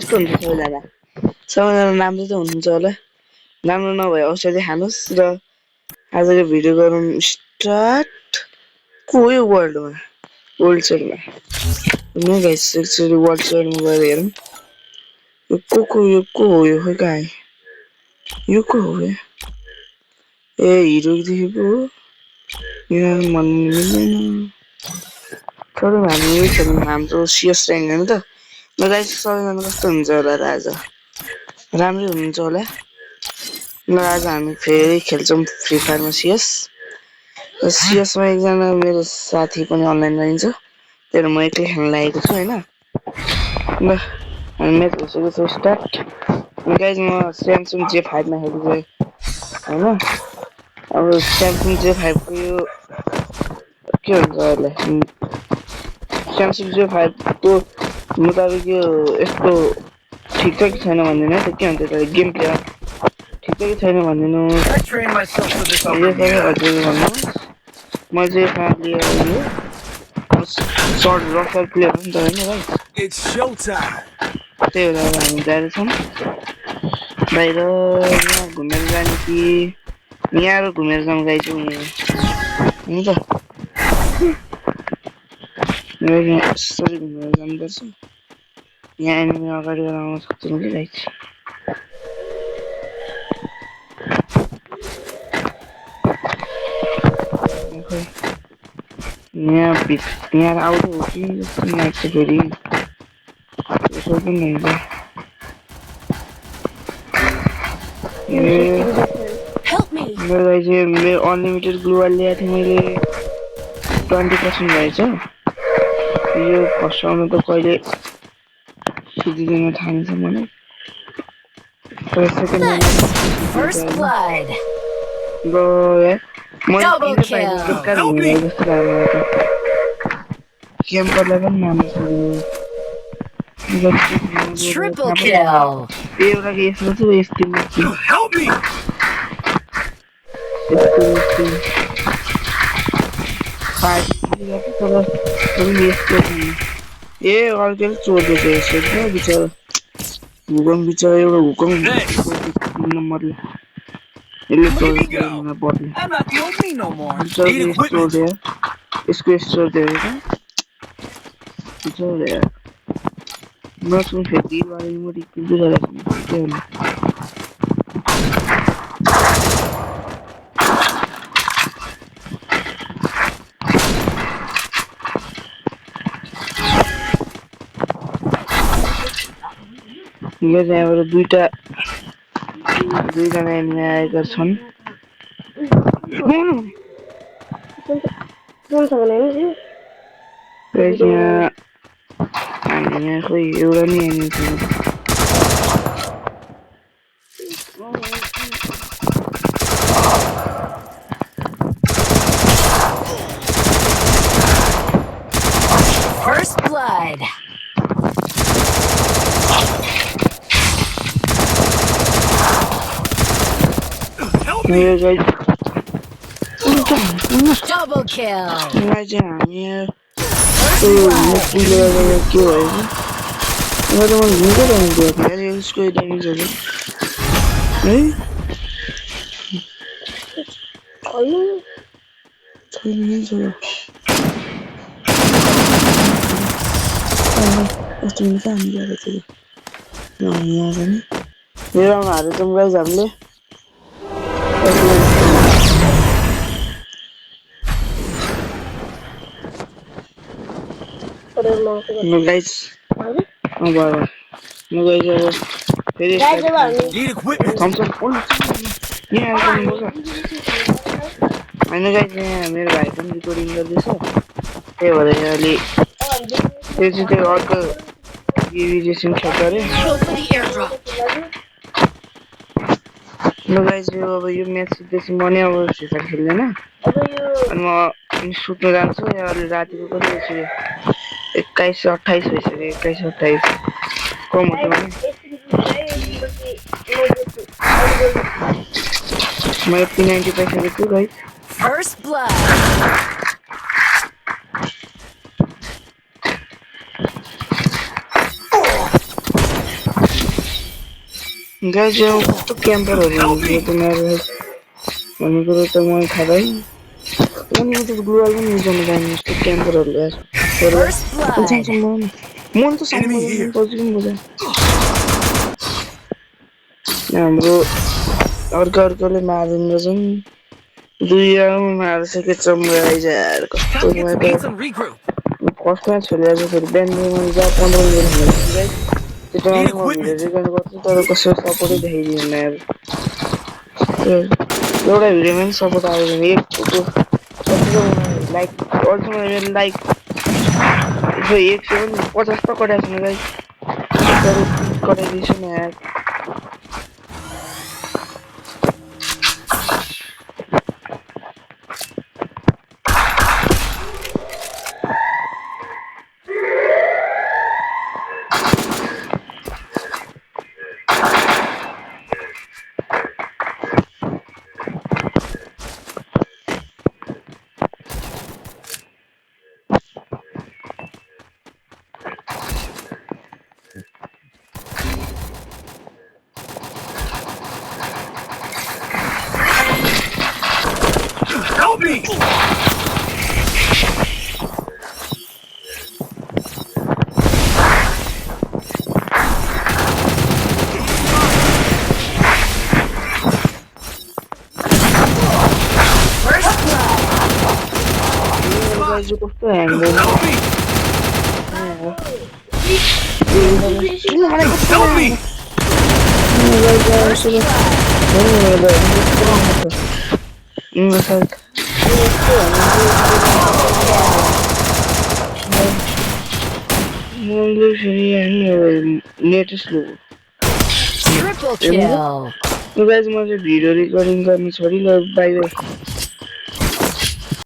कस्तो हुन्छ सबैजना राम्रो त हुनुहुन्छ होला राम्रो नभए औषधि खानुस् र आजको भिडियो गरौँ स्टार्ट को यो वर्ल्डमा वर्ल्ड सेलमा न गाइस एकचोटि वर्ल्ड सेलमा गएर हेरौँ यो को हो यो खै कहाँ यो को हो ए हिरो देखेको हो यो भन्नु मिल्दैन तर हामी यही खेल्नु हाम्रो सिएस ऱ्याङ्क होइन त ल गाइस सबैजना कस्तो हुन्छ होला र आज राम्रै हुनुहुन्छ होला ल आज हामी फेरि खेल्छौँ फ्री फायरमा सिएसमा एकजना मेरो साथी पनि अनलाइन रहन्छ तर म एक्लै खेल्न लागेको छु होइन ल हामी म्याच भइसकेको छ स्टार्ट गाइस म स्यामसङ J5 मा खेलेको होइन अब स्यामसङ J5 को यो के भन्छ यसलाई स्यामसङ J5 को मुताबिक यो यस्तो ठिकठाक छैन भन्दिनँ त के भन्छ त्यसलाई गेम प्ले ठिकै छैन भन्दिनु यो सबै हजुर भन्नुहोस् म चाहिँ फाइभ लिएर यो सर्ट रफर प्लेयर हो नि त होइन भाइ त्यही भएर हामी जाँदैछौँ बाहिर यहाँ घुमेर जाने कि यहाँ घुमेर जाउँ गाइस हुन्छ यसरी घुमेर जानुपर्छ यहाँ एनिमी अगाडि आउन सक्छौँ कि गाइस यहाँ आउँदै हो कि जस्तो लाग्छ फेरि यसो पनि हुन्छ मेरो चाहिँ मेरो अनलिमिटेड ग्लुवाल ल्याएको थिएँ मैले 20% भएछ यो फर्स्टाउनु त कहिले सिद्धिँदैन थाहा छ मलाई तर सेकेन्ड क्याम्परलाई पनि मार्नु एउटा यसमा छु यस्तो ए अर्कै चोर्दैछ यसो क्या बिचरा हुकम बिचरा एउटा हुकम नम्बरले यसले चोर्दैन पर्ने चोर्दै यसको चोर्दै बिचरा नसुन फेरि बारे म रिक्वेस्ट गरेको के भन्नु यहाँ यहाँबाट दुईजना एनिमी आएका छन् यहाँ खोइ एउटा नि एनिमी छैन First blood. Double kill. No guys. Oh wow. No guys. Very Need equipment. Thumbs up. Yeah, I know guys. मेरो भाइ पनि रिकर्डिङ गर्दैछ त्यही भएर यहाँले त्यो चाहिँ त्यो अर्को भिडियो शट गरे ल गाइस यो अब यो म्याच सिक्दैछु म नि अब फ्री फायर खेल्दैन अनि म सुत्न जान्छु यहाँ अलि रातिको पनि यसरी 21-28 भइसक्यो 21-28 कम हुन्छ भने मैले P90 पाइसकेको छु गाइस First blood. गाइस यो कस्तो क्याम्परहरू हुन्छ तिनीहरू भन्ने कुरो त मलाई थाहा भएन अनि यो त ग्लोबल पनि युज गर्नु पाइने यस्तो क्याम्परहरू यार First blood. मन त सम्म पछि पनि बुझाएँ हाम्रो अर्काले मारिँदैन रहेछन् 2 राउन्ड मारिसकेछ गाइस यार कस्तो मजा फर्स्ट म्याच खेलेर फेरि बिहान जा 15 मिनेट खेलेको गाइस त्यो म भिडियो रेकर्ड गर्छु तर कसैले सपोर्टै देखाइदिएन यार एउटा भिडियोमा पनि सपोर्ट आयो भने एक लाइक अल्छमा मेरो लाइक खै 100 पनि 50 त कटाएको छैन गाइस तर कटाइदिन्छु नि यार Help me! गाइस यो कस्तो ह्याङ गर्छ Help me! किन मलाई कस्तो Help me! Net slow Triple kill. Guys म चाहिँ भिडियो रेकर्डिङ गर्न छोडिल बाई बाई